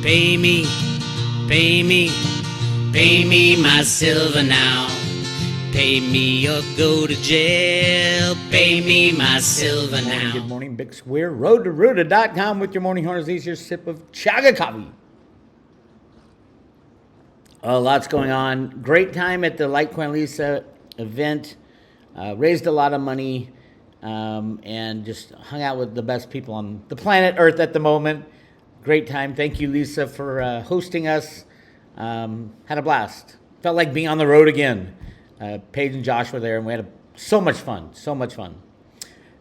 Pay me, pay me, pay me my silver now. Pay me or go to jail. Pay me my silver now. Good morning, Bix Weir, roadtoruta.com with your morning horns. Easier sip of chaga coffee. Lots going on. Great time at the Litecoin Lisa event. Raised a lot of money and just hung out with the best people on the planet Earth at the moment. Great time. Thank you, Lisa, for hosting us. Had a blast. Felt like being on the road again. Paige and Josh were there, and we had so much fun. So much fun.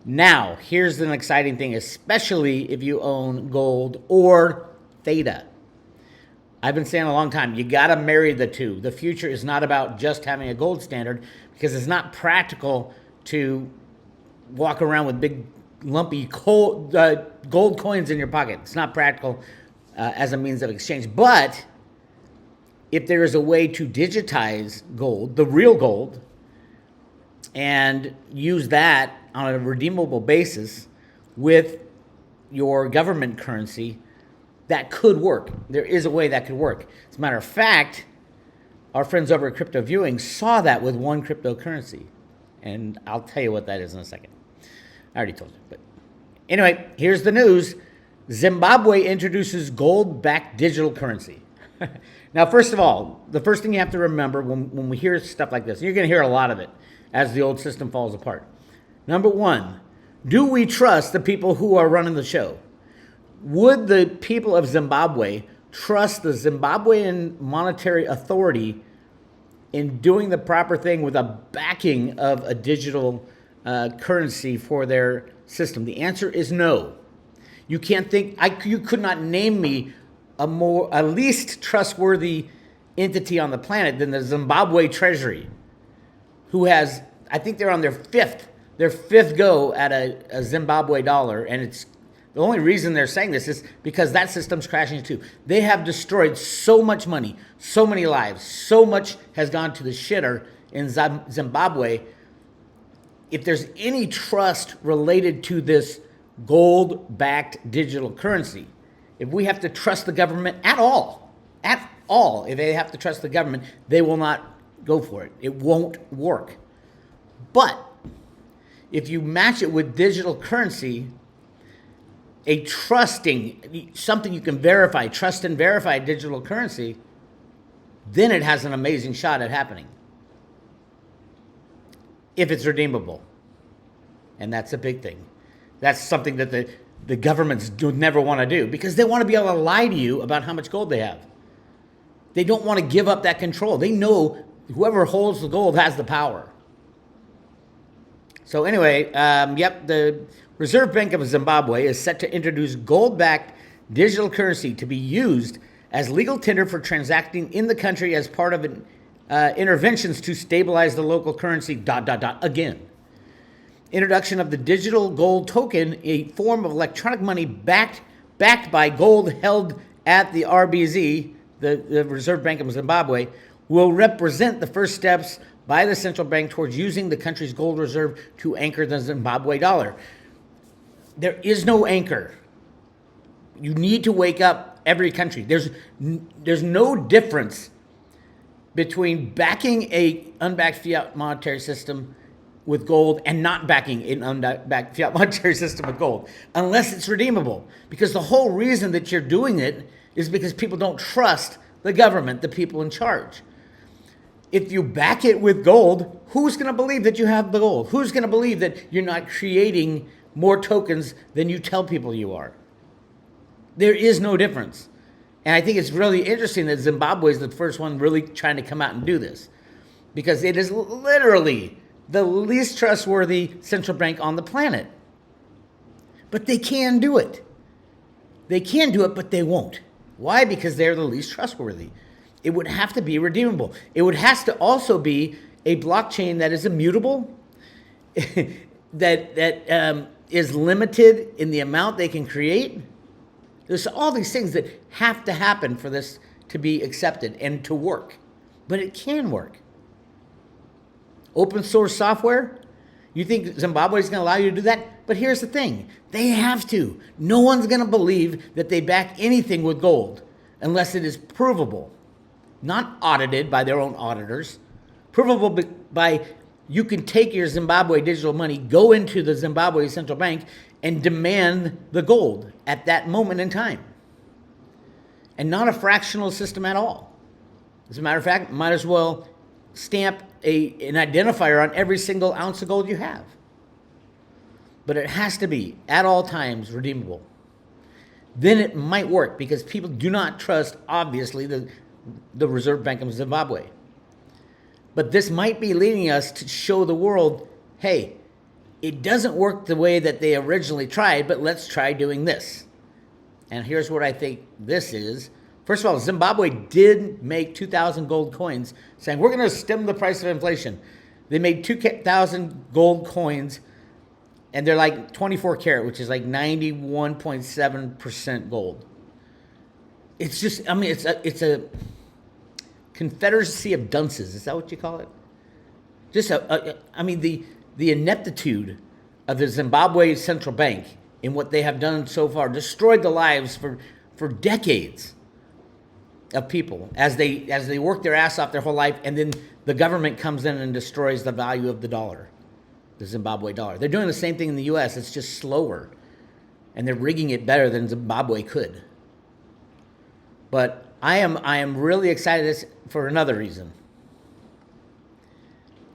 Now, here's an exciting thing, especially if you own gold or Theta. I've been saying a long time, you got to marry the two. The future is not about just having a gold standard because it's not practical to walk around with big, lumpy gold coins in your pocket. It's not practical as a means of exchange. But if there is a way to digitize gold, the real gold, and use that on a redeemable basis with your government currency, that could work. There is a way that could work. As a matter of fact, our friends over at Crypto Viewing saw that with one cryptocurrency. And I'll tell you what that is in a second. I already told you. But anyway, here's the news. Zimbabwe introduces gold-backed digital currency. Now, first of all, the first thing you have to remember when we hear stuff like this, and you're going to hear a lot of it as the old system falls apart. Number one, do we trust the people who are running the show? Would the people of Zimbabwe trust the Zimbabwean monetary authority in doing the proper thing with a backing of a digital currency for their system? The answer is no. You can't think, you could not name me a least trustworthy entity on the planet than the Zimbabwe Treasury, who has, I think they're on their fifth go at a Zimbabwe dollar, and it's the only reason they're saying this is because that system's crashing too. They have destroyed so much money, so many lives, so much has gone to the shitter in Zimbabwe. If there's any trust related to this gold-backed digital currency, if we have to trust the government at all, if they have to trust the government, they will not go for it. It won't work. But if you match it with digital currency, a trusting, something you can verify, trust and verify digital currency, then it has an amazing shot at happening. If it's redeemable. And that's a big thing. That's something that the governments do never want to do because they want to be able to lie to you about how much gold they have. They don't want to give up that control. They know whoever holds the gold has the power. So anyway, the Reserve Bank of Zimbabwe is set to introduce gold-backed digital currency to be used as legal tender for transacting in the country as part of interventions to stabilize the local currency, again. Introduction of the digital gold token, a form of electronic money backed by gold held at the RBZ, the Reserve Bank of Zimbabwe, will represent the first steps by the central bank towards using the country's gold reserve to anchor the Zimbabwe dollar. There is no anchor. You need to wake up every country. There's no difference between backing a unbacked fiat monetary system with gold and not backing an unbacked fiat monetary system with gold, unless it's redeemable. Because the whole reason that you're doing it is because people don't trust the government, the people in charge. If you back it with gold, who's going to believe that you have the gold? Who's going to believe that you're not creating more tokens than you tell people you are? There is no difference. And I think it's really interesting that Zimbabwe is the first one really trying to come out and do this, because it is literally the least trustworthy central bank on the planet. But they can do it. They can do it, but they won't. Why? Because they're the least trustworthy. It would have to be redeemable. It would have to also be a blockchain that is immutable, that is limited in the amount they can create. There's all these things that have to happen for this to be accepted and to work. But it can work. Open source software, you think Zimbabwe is going to allow you to do that? But here's the thing. They have to. No one's going to believe that they back anything with gold. unless it is provable, not audited by their own auditors, provable by you can take your Zimbabwe digital money, go into the Zimbabwe Central Bank, and demand the gold at that moment in time. And not a fractional system at all. As a matter of fact, might as well stamp an identifier on every single ounce of gold you have. But it has to be, at all times, redeemable. Then it might work, because people do not trust, obviously, the Reserve Bank of Zimbabwe. But this might be leading us to show the world, hey, it doesn't work the way that they originally tried, but let's try doing this. And here's what I think this is. First of all, Zimbabwe did make 2,000 gold coins, saying we're going to stem the price of inflation. They made 2,000 gold coins, and they're like 24 karat, which is like 91.7% gold. It's just, I mean, it's a confederacy of dunces. Is that what you call it? Just I mean, the ineptitude of the Zimbabwe Central Bank in what they have done so far destroyed the lives for decades of people as they work their ass off their whole life, and then the government comes in and destroys the value of the dollar, the Zimbabwe dollar. They're doing the same thing in the U.S. It's just slower, and they're rigging it better than Zimbabwe could. But I am really excited for another reason.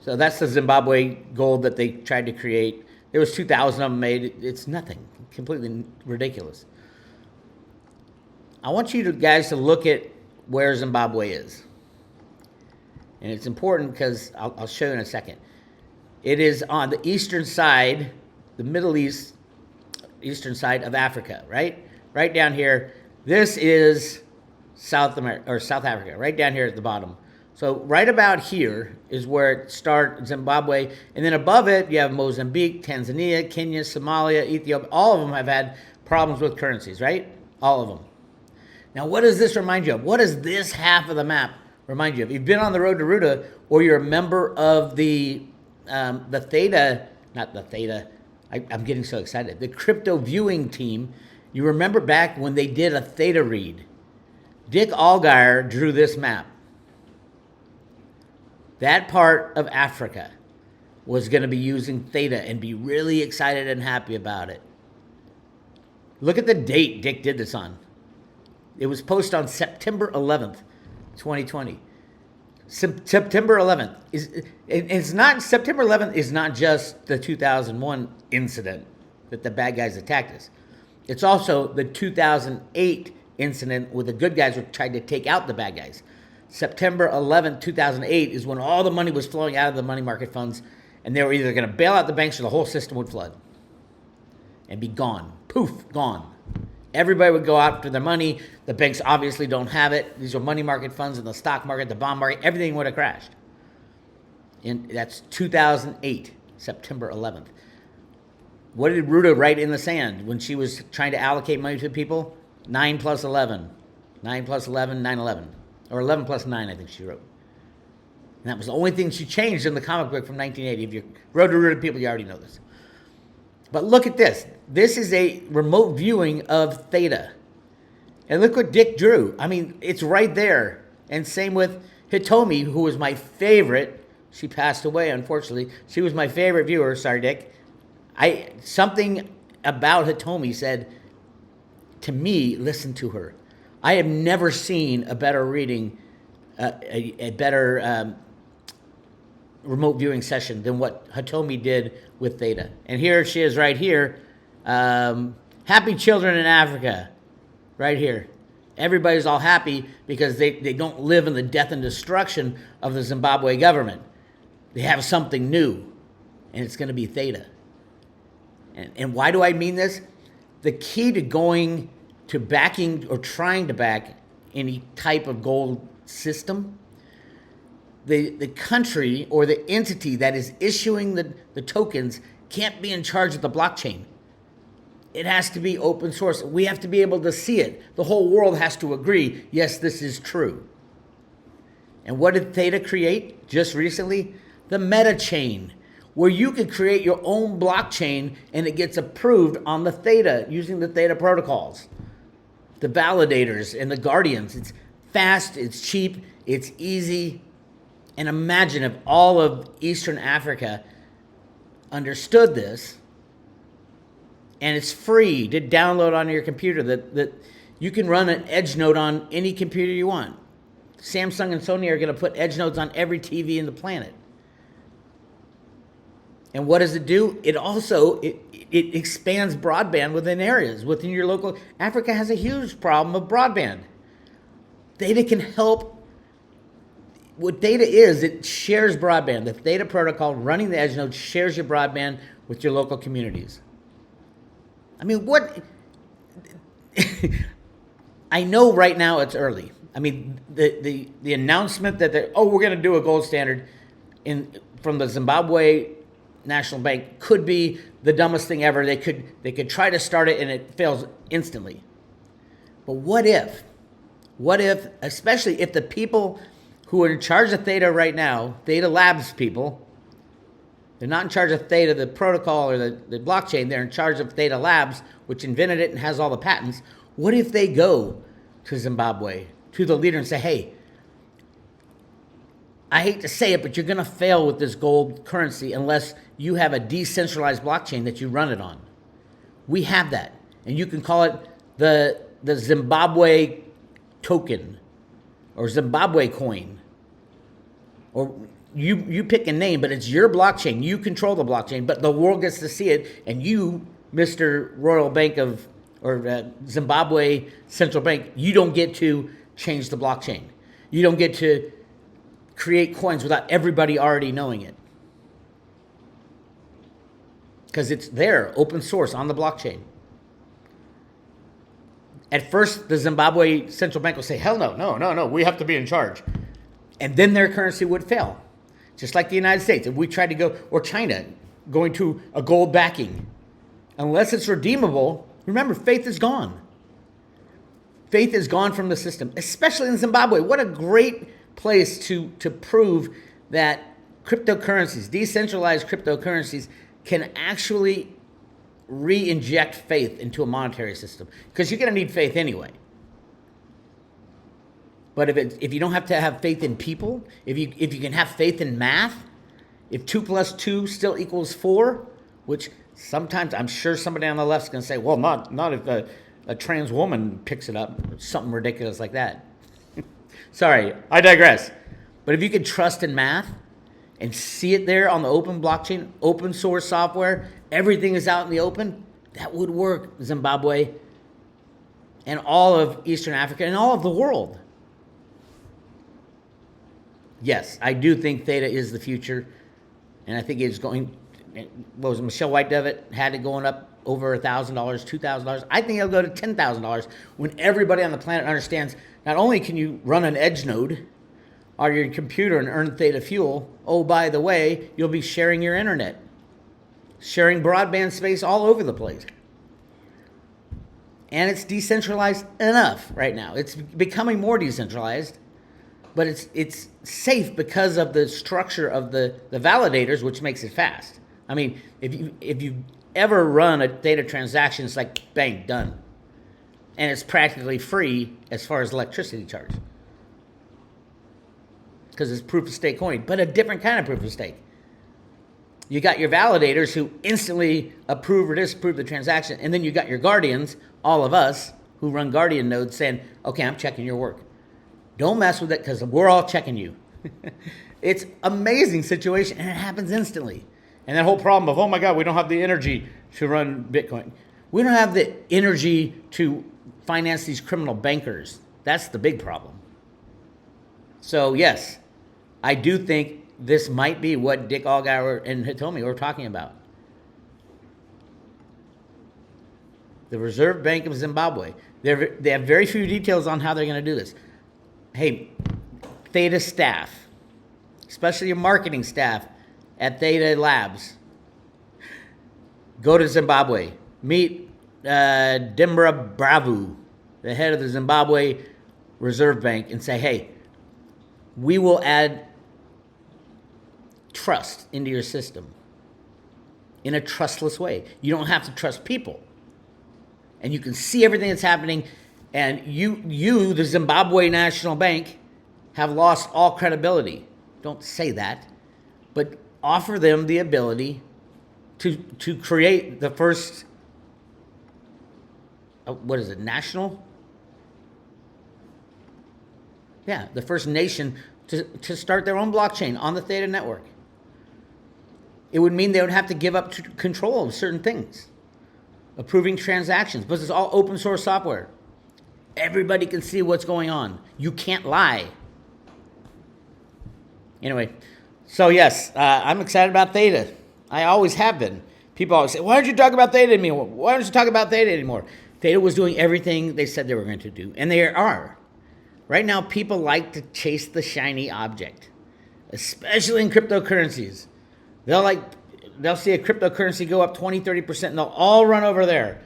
So that's the Zimbabwe gold that they tried to create. There was 2,000 of them made. It's nothing, completely ridiculous. I want you guys to look at where Zimbabwe is. And it's important because I'll show you in a second. It is on the eastern side, the Middle East, eastern side of Africa, right? Right down here. This is South America, or South Africa, right down here at the bottom. So right about here is where it starts, Zimbabwe. And then above it, you have Mozambique, Tanzania, Kenya, Somalia, Ethiopia. All of them have had problems with currencies, right? All of them. Now, what does this remind you of? What does this half of the map remind you of? You've been on the road to Ruta, or you're a member of the Theta, not the Theta, I'm getting so excited, the crypto viewing team. You remember back when they did a Theta read. Dick Allgire drew this map. That part of Africa was going to be using Theta and be really excited and happy about it. Look at the date Dick did this on. It was posted on September 11th, 2020. September 11th September 11th is not just the 2001 incident that the bad guys attacked us. It's also the 2008 incident where the good guys were trying to take out the bad guys. September 11th, 2008 is when all the money was flowing out of the money market funds, and they were either going to bail out the banks or the whole system would flood and be gone. Poof, gone. Everybody would go after their money. The banks obviously don't have it. These are money market funds in the stock market, the bond market. Everything would have crashed. And that's 2008, September 11th. What did Ruta write in the sand when she was trying to allocate money to people? 9 plus 11. 9 plus 11, 9/11. Or 11 plus 9, I think she wrote. And that was the only thing she changed in the comic book from 1980. If you Road to Ruta people, you already know this. But look at this. This is a remote viewing of Theta. And look what Dick drew. I mean, it's right there. And same with Hitomi, who was my favorite. She passed away, unfortunately. She was my favorite viewer. Sorry, Dick. Something about Hitomi said, to me, listen to her. I have never seen a better reading, a better remote viewing session than what Hitomi did with Theta. And here she is right here. Happy children in Africa. Right here. Everybody's all happy because they don't live in the death and destruction of the Zimbabwe government. They have something new, and it's going to be Theta. And why do I mean this? The key to going to backing or trying to back any type of gold system, the country or the entity that is issuing the tokens can't be in charge of the blockchain. It has to be open source. We have to be able to see it. The whole world has to agree, yes, this is true. And what did Theta create just recently? The meta chain, where you could create your own blockchain and it gets approved on the Theta using the Theta protocols. the validators and the guardians. It's fast, it's cheap, it's easy. And imagine if all of Eastern Africa understood this, and it's free to download on your computer, that you can run an edge node on any computer you want. Samsung and Sony are going to put edge nodes on every TV in the planet. And what does it do? It also it expands broadband within areas, within your local. Africa has a huge problem of broadband. Theta can help. What Theta is, it shares broadband. The Theta protocol running the edge node shares your broadband with your local communities. I mean, what? I know right now it's early. I mean, the announcement that we're going to do a gold standard from the Zimbabwe National Bank could be the dumbest thing ever. They could try to start it and it fails instantly. But what if, especially if the people who are in charge of Theta right now, Theta Labs people, they're not in charge of Theta, the protocol or the blockchain, they're in charge of Theta Labs, which invented it and has all the patents. What if they go to Zimbabwe, to the leader and say, hey, I hate to say it, but you're going to fail with this gold currency unless you have a decentralized blockchain that you run it on. We have that. And you can call it the Zimbabwe token or Zimbabwe coin. Or you pick a name, but it's your blockchain. You control the blockchain, but the world gets to see it. And you, Mr. Royal Bank of, or Zimbabwe Central Bank, you don't get to change the blockchain. You don't get to create coins without everybody already knowing it. Because it's there, open source on the blockchain. At first, the Zimbabwe Central Bank will say, hell no, we have to be in charge. And then their currency would fail. Just like the United States. If we tried to go, or China, going to a gold backing. Unless it's redeemable, remember, faith is gone. Faith is gone from the system, especially in Zimbabwe. What a great place to prove that cryptocurrencies, decentralized cryptocurrencies, can actually re-inject faith into a monetary system. Because you're going to need faith anyway. But if you don't have to have faith in people, if you can have faith in math, if 2 + 2 still equals 4, which sometimes I'm sure somebody on the left is going to say, well, not if a trans woman picks it up, something ridiculous like that. Sorry, I digress. But if you could trust in math and see it there on the open blockchain, open source software, everything is out in the open, that would work, Zimbabwe and all of Eastern Africa and all of the world. Yes, I do think Theta is the future, and I think it's going. What was it, Michelle White Devitt had it going up over $1,000, $2,000. I think it'll go to $10,000 when everybody on the planet understands not only can you run an edge node on your computer and earn Theta fuel, oh, by the way, you'll be sharing your internet, sharing broadband space all over the place. And it's decentralized enough right now. It's becoming more decentralized, but it's safe because of the structure of the validators, which makes it fast. I mean, if you ever run a Theta transaction, it's like, bang, done. And it's practically free as far as electricity charge. Because it's proof of stake coin, but a different kind of proof of stake. You got your validators who instantly approve or disapprove the transaction, and then you got your guardians, all of us who run guardian nodes, saying, okay, I'm checking your work. Don't mess with it because we're all checking you. It's an amazing situation, and it happens instantly. And that whole problem of, oh my God, we don't have the energy to run Bitcoin. We don't have the energy to finance these criminal bankers. That's the big problem. So yes, I do think this might be what Dick Allgire and Hitomi were talking about. The Reserve Bank of Zimbabwe. They have very few details on how they're going to do this. Hey, Theta staff, especially your marketing staff at Theta Labs, go to Zimbabwe. Meet Dimbra Bravu, the head of the Zimbabwe Reserve Bank, and say, hey, we will add trust into your system in a trustless way. You don't have to trust people. And you can see everything that's happening. And you, the Zimbabwe National Bank, have lost all credibility. Don't say that, but offer them the ability to create the first, what is it, national? Yeah, the first nation to start their own blockchain on the Theta network. It would mean they would have to give up control of certain things, approving transactions, but it's all open source software. Everybody can see what's going on. You can't lie. Anyway, so yes, I'm excited about Theta. I always have been. People always say, why don't you talk about Theta anymore? Why don't you talk about Theta anymore? Theta was doing everything they said they were going to do, and they are. Right now, people like to chase the shiny object, especially in cryptocurrencies. They'll see a cryptocurrency go up 20, 30%, and they'll all run over there.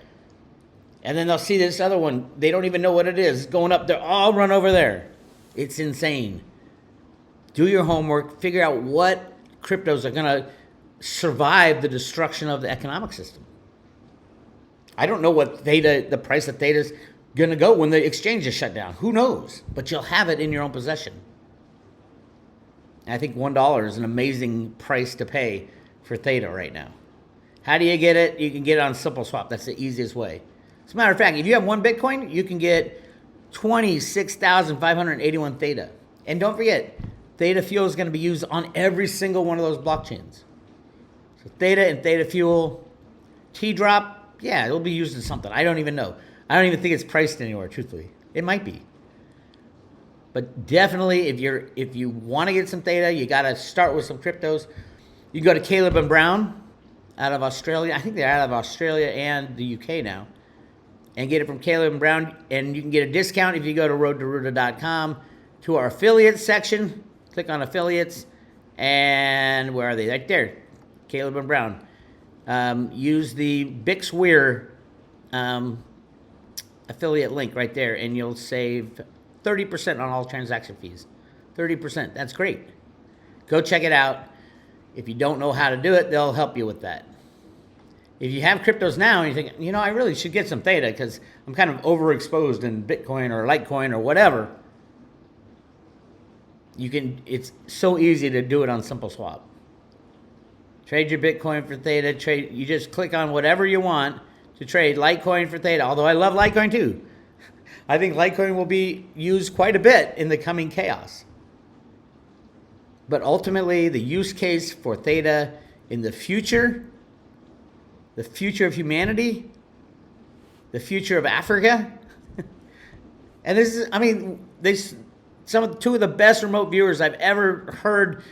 And then they'll see this other one, they don't even know what it is, going up, they'll all run over there. It's insane. Do your homework, figure out what cryptos are going to survive the destruction of the economic system. I don't know what the price of Theta is going to go when the exchange is shut down. Who knows? But you'll have it in your own possession. And I think $1 is an amazing price to pay for Theta right now. How do you get it? You can get it on SimpleSwap. That's the easiest way. As a matter of fact, if you have one Bitcoin, you can get 26,581 Theta. And don't forget, Theta Fuel is going to be used on every single one of those blockchains. So Theta and Theta Fuel, T-Drop, yeah, it'll be used in something. I don't even know. I don't even think it's priced anywhere, truthfully. It might be. But definitely, if you want to get some Theta, you got to start with some cryptos. You go to Caleb and Brown out of Australia. I think they're out of Australia and the UK now. And get it from Caleb and Brown. And you can get a discount if you go to roadtoruta.com to our affiliates section. Click on affiliates. And where are they? Right there. Caleb and Brown. Use the Bix Weir affiliate link right there, and you'll save 30% on all transaction fees. 30%. That's great. Go check it out. If you don't know how to do it, they'll help you with that. If you have cryptos now and you think, I really should get some Theta because I'm kind of overexposed in Bitcoin or Litecoin or whatever, it's so easy to do it on SimpleSwap. Trade your Bitcoin for Theta. You just click on whatever you want to trade Litecoin for Theta, although I love Litecoin too. I think Litecoin will be used quite a bit in the coming chaos. But ultimately, the use case for Theta in the future of humanity, the future of Africa, and this is, two of the best remote viewers I've ever heard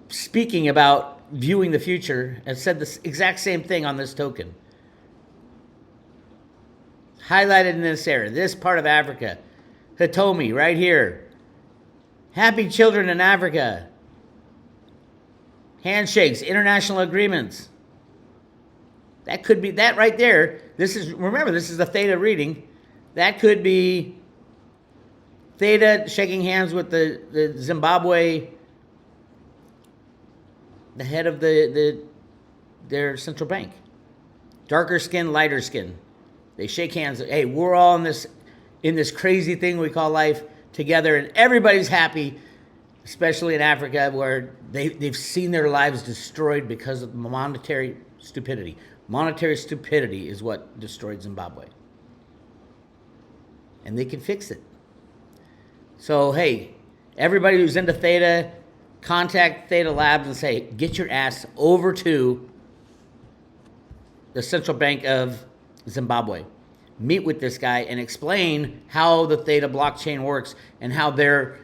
speaking about viewing the future have said the exact same thing on this token. Highlighted in this area, this part of Africa. Hitomi, right here. Happy children in Africa. Handshakes, international agreements. That could be, that right there, remember, this is the Theta reading. That could be Theta shaking hands with the Zimbabwe, the head of their central bank. Darker skin, lighter skin. They shake hands. Hey, we're all in this crazy thing we call life together, and everybody's happy, especially in Africa, where they've seen their lives destroyed because of monetary stupidity. Monetary stupidity is what destroyed Zimbabwe. And they can fix it. So, hey, everybody who's into Theta, contact Theta Labs and say, get your ass over to the Central Bank of Zimbabwe. Meet with this guy and explain how the Theta blockchain works and how their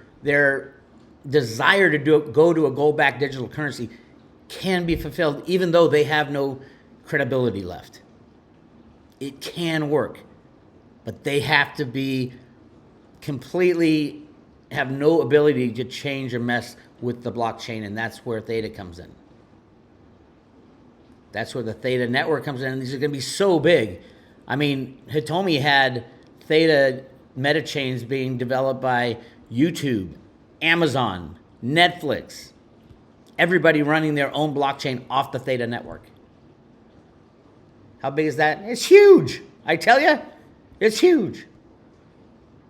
desire to go to a gold-backed digital currency can be fulfilled even though they have no credibility left. It can work, but they have to be completely have no ability to change or mess with the blockchain, and that's where Theta comes in. That's where the Theta network comes in, and these are going to be so big. I mean, Hitomi had Theta metachains being developed by YouTube, Amazon, Netflix, everybody running their own blockchain off the Theta network. How big is that? It's huge. I tell you, it's huge.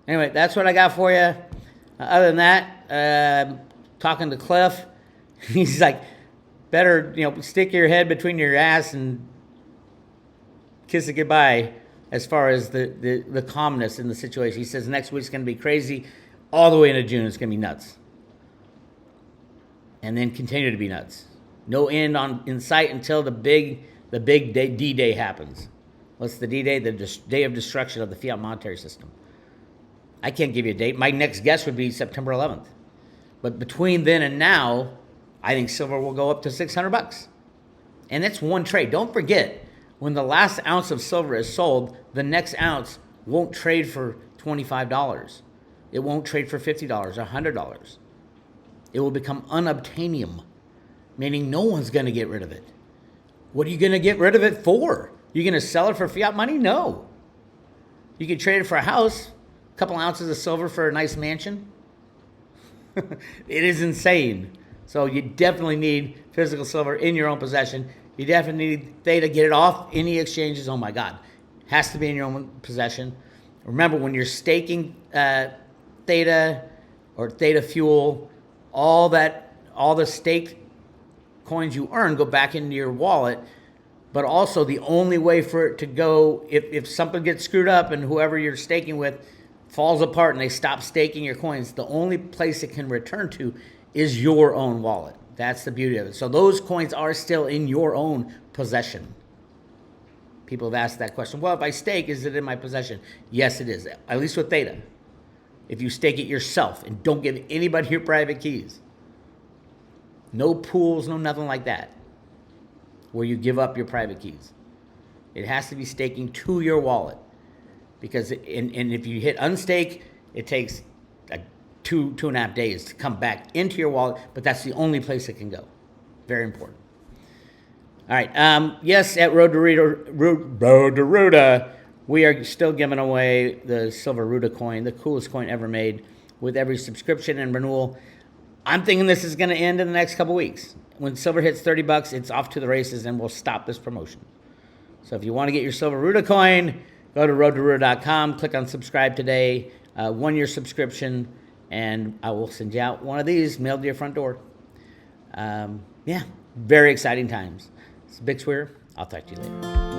Anyway, that's what I got for you. Other than that, talking to Cliff, he's like, better, stick your head between your ass and kiss it goodbye as far as the calmness in the situation. He says next week's going to be crazy. All the way into June, it's going to be nuts. And then continue to be nuts. No end in sight until the big day, D-Day happens. What's the D-Day? The day of destruction of the fiat monetary system. I can't give you a date. My next guess would be September 11th. But between then and now, I think silver will go up to $600. And that's one trade. Don't forget, when the last ounce of silver is sold, the next ounce won't trade for $25. It won't trade for $50 or $100. It will become unobtainium, meaning no one's going to get rid of it. What are you going to get rid of it for? You going to sell it for fiat money? No. You can trade it for a house, a couple ounces of silver for a nice mansion. It is insane. So you definitely need physical silver in your own possession. You definitely need Theta. Get it off any exchanges. Oh my God. Has to be in your own possession. Remember, when you're staking Theta or Theta Fuel, all the staked coins you earn go back into your wallet. But also the only way for it to go, if something gets screwed up and whoever you're staking with falls apart and they stop staking your coins, the only place it can return to is your own wallet. That's the beauty of it. So those coins are still in your own possession. People have asked that question. Well, if I stake, is it in my possession? Yes, it is. At least with Theta. If you stake it yourself and don't give anybody your private keys. No pools, no nothing like that, where you give up your private keys. It has to be staking to your wallet. Because and if you hit unstake, it takes two and a half days to come back into your wallet, but that's the only place it can go. Very important. All right. Yes, at Road to Ruda, we are still giving away the Silver Ruda coin, the coolest coin ever made, with every subscription and renewal. I'm thinking this is going to end in the next couple weeks. When silver hits $30, it's off to the races, and we'll stop this promotion. So if you want to get your Silver Ruda coin, go to roadtoruda.com, click on subscribe today, 1-year subscription, and I will send you out one of these mailed to your front door. Very exciting times. It's Bix Weir. I'll talk to you later.